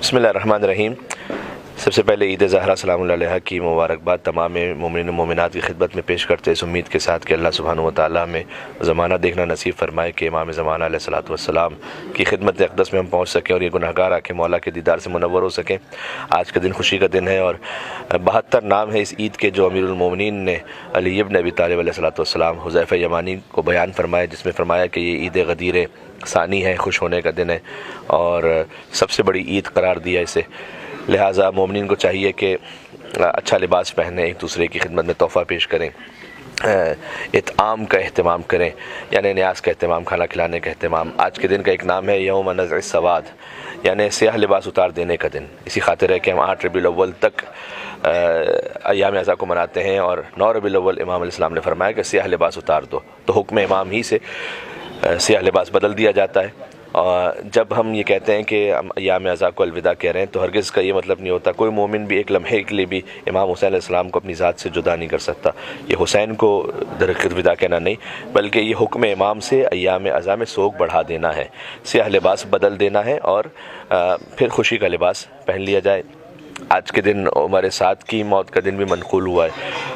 बिस्मिल्लाहिर्रहमानिर्रहीम। सबसे पहले ईद ज़हरा सलाम अलैहा की मुबारकबाद तमाम मोमिन मोमिनात की खिदमत में पेश करते इस उम्मीद के साथ कि अल्लाह सुब्हानहू व तआला में ज़माना देखना नसीब फरमाए कि इमाम ज़माना अलैहिस्सलातु वस्सलाम की खिदमत अक़दस में हम पहुँच सकें और ये गुनहगार आके मौला के दीदार से मुनव्वर हो सकें। आज का दिन खुशी का दिन है और 72 नाम है इस ईद के जो अमीरुल मोमिनीन ने अली इब्न अबी तालिब अलैहिस्सलातु वस्सलाम हुज़ैफ़ा यमानी को बयान फरमाया, जिसमें फरमाया कि ये ईद गदीर सानी है, खुश होने का दिन है और सबसे बड़ी ईद करार दिया इसे। लिहाजा मोमिनीन को चाहिए कि अच्छा लिबास पहने, एक दूसरे की खिदमत में तोहफ़ा पेश करें, इत्आम का अहतमाम करें, यानी न्यास का अहतमाम, खाना खिलाने का अहतमाम। आज के दिन का एक नाम है यौम नज़्र सवाद, यानी स्याह लिबास उतार देने का दिन। इसी खातिर है कि हम 8 रबीउल अव्वल तक अय्याम अज़ा को मनाते हैं और 9 रबीउल अव्वल इमाम अलैहिस्सलाम ने फरमाया कि स्याह लिबास उतार दो, तो हुक्म इमाम ही से स्याह लिबास बदल दिया जाता है। और जब हम ये कहते हैं कि हम अय्याम अज़ा को अलविदा कह रहे हैं तो हरगिज़ का ये मतलब नहीं होता, कोई मोमिन भी एक लम्हे के लिए भी इमाम हुसैन अलैहिस्सलाम को अपनी ज़ात से जुदा नहीं कर सकता। ये हुसैन को दरख़त विदा कहना नहीं, बल्कि ये हुक्म इमाम से अय्याम अज़ा में सोग बढ़ा देना है, स्याह लिबास बदल देना है और फिर खुशी का लिबास पहन लिया जाए। आज के दिन उमर साद की मौत का दिन भी मनक़ूल हुआ है।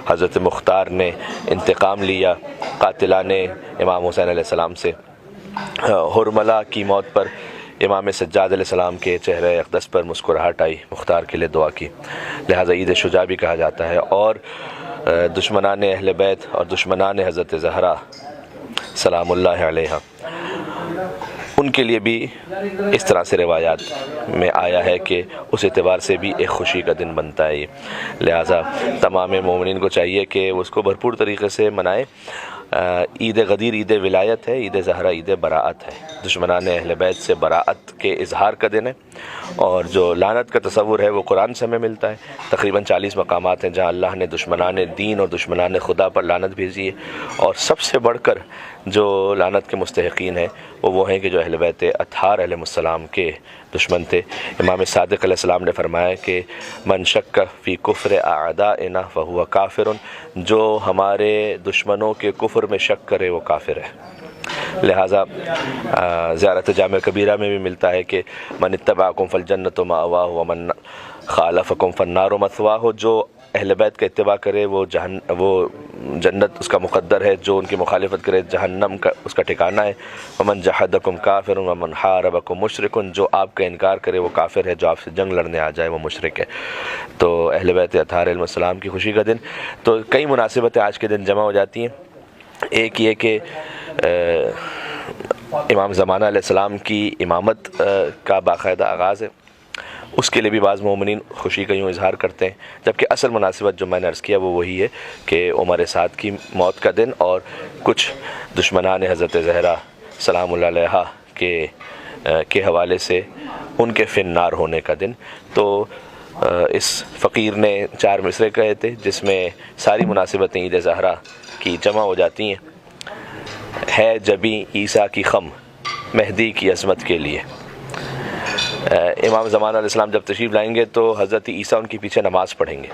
हज़रत मुख्तार ने इंतकाम लिया कातिलाने इमाम हुसैन अलैहिस्सलाम से। हुरमला की मौत पर इमाम सज्जाद अलैहिस्सलाम के चेहरे अक़दस पर मुस्कुराहट आई, मुख्तार के लिए दुआ की। लिहाजा ईद शुजा भी कहा जाता है। और दुश्मनान अहले बैत और दुश्मनान हज़रत ज़हरा सलामुल्लाह अलैहा, उनके लिए भी इस तरह से रिवायात में आया है कि उस एतबार से भी एक खुशी का दिन बनता है ये। लिहाजा तमाम मोमिनीन को चाहिए कि उसको भरपूर तरीक़े से मनाएं। ईद गदीर ईद विलायत है, ईद ज़हरा ईद बराअत है। दुश्मनान अहले बैत से बराअत के इजहार का दिन है और जो लानत का तसव्वुर है वो कुरान से हमें मिलता है। तकरीबन 40 मकामात हैं जहाँ अल्लाह ने दुश्मनान दीन और दुश्मनान खुदा पर लानत भेजी है और सबसे बढ़कर जो लानत के मुस्तहिकीन हैं वो हैं कि जो अहले बैत अत्हार अलैहिस्सलाम के दुश्मन थे। इमाम सादिक़ अलैहिस्सलाम ने फरमाया कि मन शक्क फ़ी कुफ़्र अअदाइना फ़हुवा काफ़िरुन, जो हमारे दुश्मनों के कुफ्र में शक करे वो काफिर है। लिहाजा ज़ियारत जामे कबीरा में भी मिलता है कि मन इत्तबाअकुम फल जन्नतु मअवाहु व मन खालफ़कुम फन्नारु मथवाहु, जो अहले बैत का इत्तिबा करे वो जन्नत उसका मुक़द्दर है, जो उनकी मुखालिफत करे जहन्नम का उसका ठिकाना है। वमन जहदकुम काफ़िरुन वमन हारबकुम मुशरिकुन, जो आपका इनकार करे वो काफिर है, जो आपसे जंग लड़ने आ जाए वो मुशरिक है। तो अहले बैत अत्हार अलैहिस्सलाम की खुशी का दिन, तो कई मुनासिबतें आज के दिन जमा हो जाती हैं। एक ये कि इमाम ज़माना अलैहिस्सलाम की इमामत का बाकायदा आगाज़ है, उसके लिए भी बाज़ मोमिनीन खुशी का यूँ इजहार करते हैं। जबकि असल मुनासिबत जो मैंने अर्ज़ किया वो वही है कि उमर साद की मौत का दिन और कुछ दुश्मनान हज़रत ज़हरा सलामुल्लाह अलैहा के हवाले से उनके फिन्नार होने का दिन। तो इस फ़कीर ने 4 मिसरे कहे थे जिसमें सारी मुनासिबतें ईद ज़हरा की जमा हो जाती हैं। है जबी ईसा की खम मेहदी की अज़मत के लिए। इमाम ज़माना अलैहिस्सलाम जब तशरीफ़ लाएंगे तो हज़रत ईसा उनके पीछे नमाज़ पढ़ेंगे,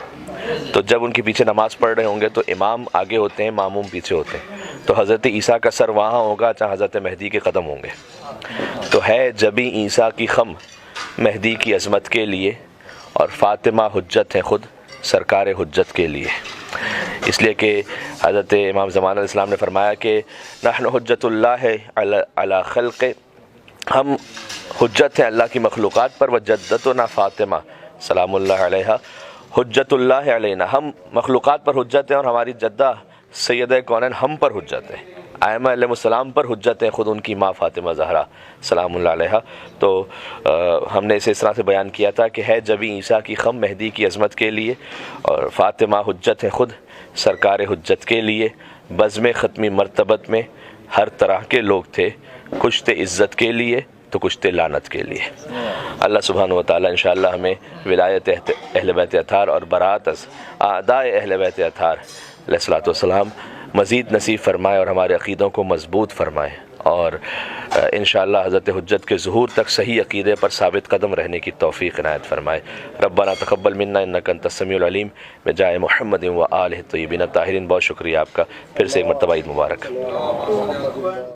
तो जब उनके पीछे नमाज़ पढ़ रहे होंगे तो इमाम आगे होते हैं, मामूम पीछे होते हैं। तो हज़रत ईसा का सर वहाँ होगा जहाँ हज़रत मेहदी के कदम होंगे। तो है जबी ईसा की खम मेहदी की अज़मत के लिए और फ़ातिमा हुज्जत है ख़ुद सरकार हुज्जत के लिए। इसलिए कि हज़रत इमाम ज़माना अलैहिस्सलाम ने फरमाया कि नहनु हुज्जतुल्लाह अला खल्क़, हम हुज्जत है अल्लाह की मखलूक़ात पर, व जद्दतुना फ़ातिमा सलामुल्लाह अलैहा हुज्जतुल्लाह अलैना, हम मखलूक़ात पर हुज्जत हैं और हमारी जद्दा सैयदा कौनैन हम पर हुज्जत है, आइम्मा अलैहिस्सलाम पर हुज्जत है ख़ुद उनकी माँ फ़ातिमा ज़हरा सलामुल्लाह अलैहा। तो हमने इसे इस तरह से बयान किया था कि है जबी ईसा की खम मेहदी की अज़मत के लिए और फ़ातिमा हुज्जत है ख़ुद सरकार हुज्जत के लिए। बज़्म ख़त्मी मरतबत में हर तरह के लोग थे, कुछ थे इज़्ज़त के लिए तो कुछ थे लानत के लिए। अल्लाह सुब्हानहू व तआला इंशाअल्लाह हमें विलायत अहले बैत अत्हार और बराअत आदाए अहले बैत अत्हार अलैहिस्सलातु वस्सलाम मज़ीद नसीब फ़रमाए और हमारे अक़ीदों को मज़बूत फ़रमाए और इंशाअल्लाह हज़रत हुज्जत के ज़ुहूर तक सही अक़ीदे पर साबित कदम रहने की तौफ़ीक़ इनायत फ़रमाए। रब्बना तक़ब्बल मिन्ना इन्नका अंतस समीउल अलीम बिजाए मुहम्मदिन व आलिहि त्वय्यिबीन ताहिरीन। बहुत शुक्रिया आपका, फिर से एक मरतबा ईद मुबारक।